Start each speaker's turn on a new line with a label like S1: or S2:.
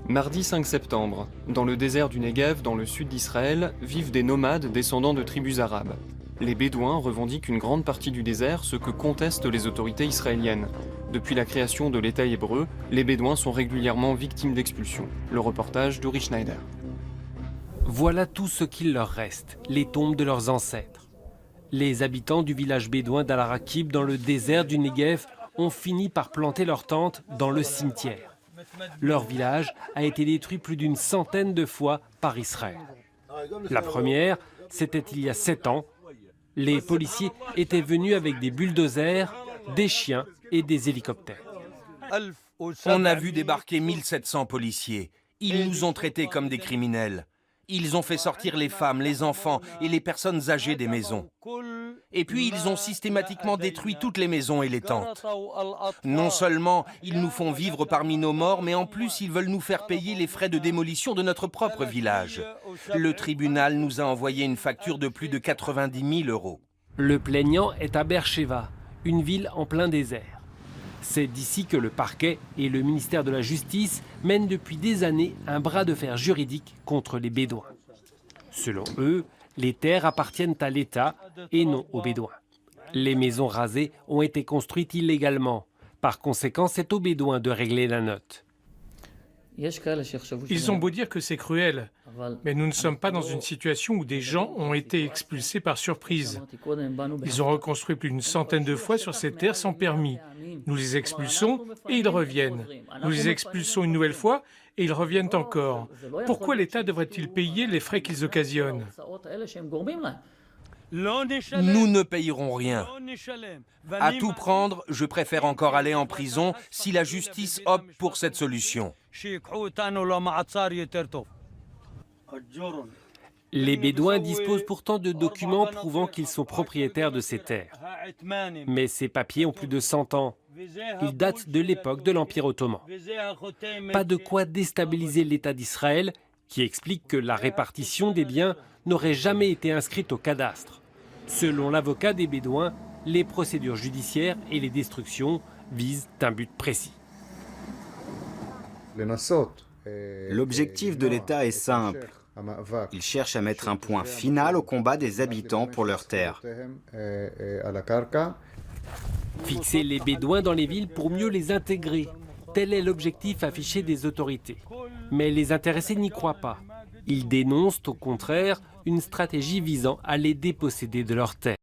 S1: Mardi 5 septembre, dans le désert du Negev, dans le sud d'Israël, vivent des nomades descendants de tribus arabes. Les Bédouins revendiquent une grande partie du désert, ce que contestent les autorités israéliennes. Depuis la création de l'État hébreu, les Bédouins sont régulièrement victimes d'expulsions. Le reportage d'Uri Schneider.
S2: Voilà tout ce qu'il leur reste, les tombes de leurs ancêtres. Les habitants du village bédouin d'Al-Rakib, dans le désert du Negev, ont fini par planter leurs tentes dans le cimetière. Leur village a été détruit plus d'une centaine de fois par Israël. La première, c'était il y a 7 ans. Les policiers étaient venus avec des bulldozers, des chiens et des hélicoptères.
S3: On a vu débarquer 1700 policiers. Ils nous ont traités comme des criminels. Ils ont fait sortir les femmes, les enfants et les personnes âgées des maisons. Et puis ils ont systématiquement détruit toutes les maisons et les tentes. Non seulement ils nous font vivre parmi nos morts, mais en plus ils veulent nous faire payer les frais de démolition de notre propre village. Le tribunal nous a envoyé une facture de plus de 90 000 €.
S2: Le plaignant est à Beersheva, une ville en plein désert. C'est d'ici que le parquet et le ministère de la Justice mènent depuis des années un bras de fer juridique contre les Bédouins. Selon eux, les terres appartiennent à l'État et non aux Bédouins. Les maisons rasées ont été construites illégalement. Par conséquent, c'est aux Bédouins de régler la note.
S4: Ils ont beau dire que c'est cruel, mais nous ne sommes pas dans une situation où des gens ont été expulsés par surprise. Ils ont reconstruit plus d'une centaine de fois sur ces terres sans permis. Nous les expulsons et ils reviennent. Nous les expulsons une nouvelle fois et ils reviennent encore. Pourquoi l'État devrait-il payer les frais qu'ils occasionnent ?
S3: Nous ne payerons rien. À tout prendre, je préfère encore aller en prison si la justice opte pour cette solution.
S2: Les Bédouins disposent pourtant de documents prouvant qu'ils sont propriétaires de ces terres. Mais ces papiers ont plus de 100 ans. Ils datent de l'époque de l'Empire ottoman. Pas de quoi déstabiliser l'État d'Israël, qui explique que la répartition des biens n'aurait jamais été inscrite au cadastre. Selon l'avocat des Bédouins, les procédures judiciaires et les destructions visent un but précis.
S5: L'objectif de l'État est simple. Il cherche à mettre un point final au combat des habitants pour leurs terres.
S2: Fixer les Bédouins dans les villes pour mieux les intégrer. Tel est l'objectif affiché des autorités. Mais les intéressés n'y croient pas. Ils dénoncent au contraire une stratégie visant à les déposséder de leurs terres.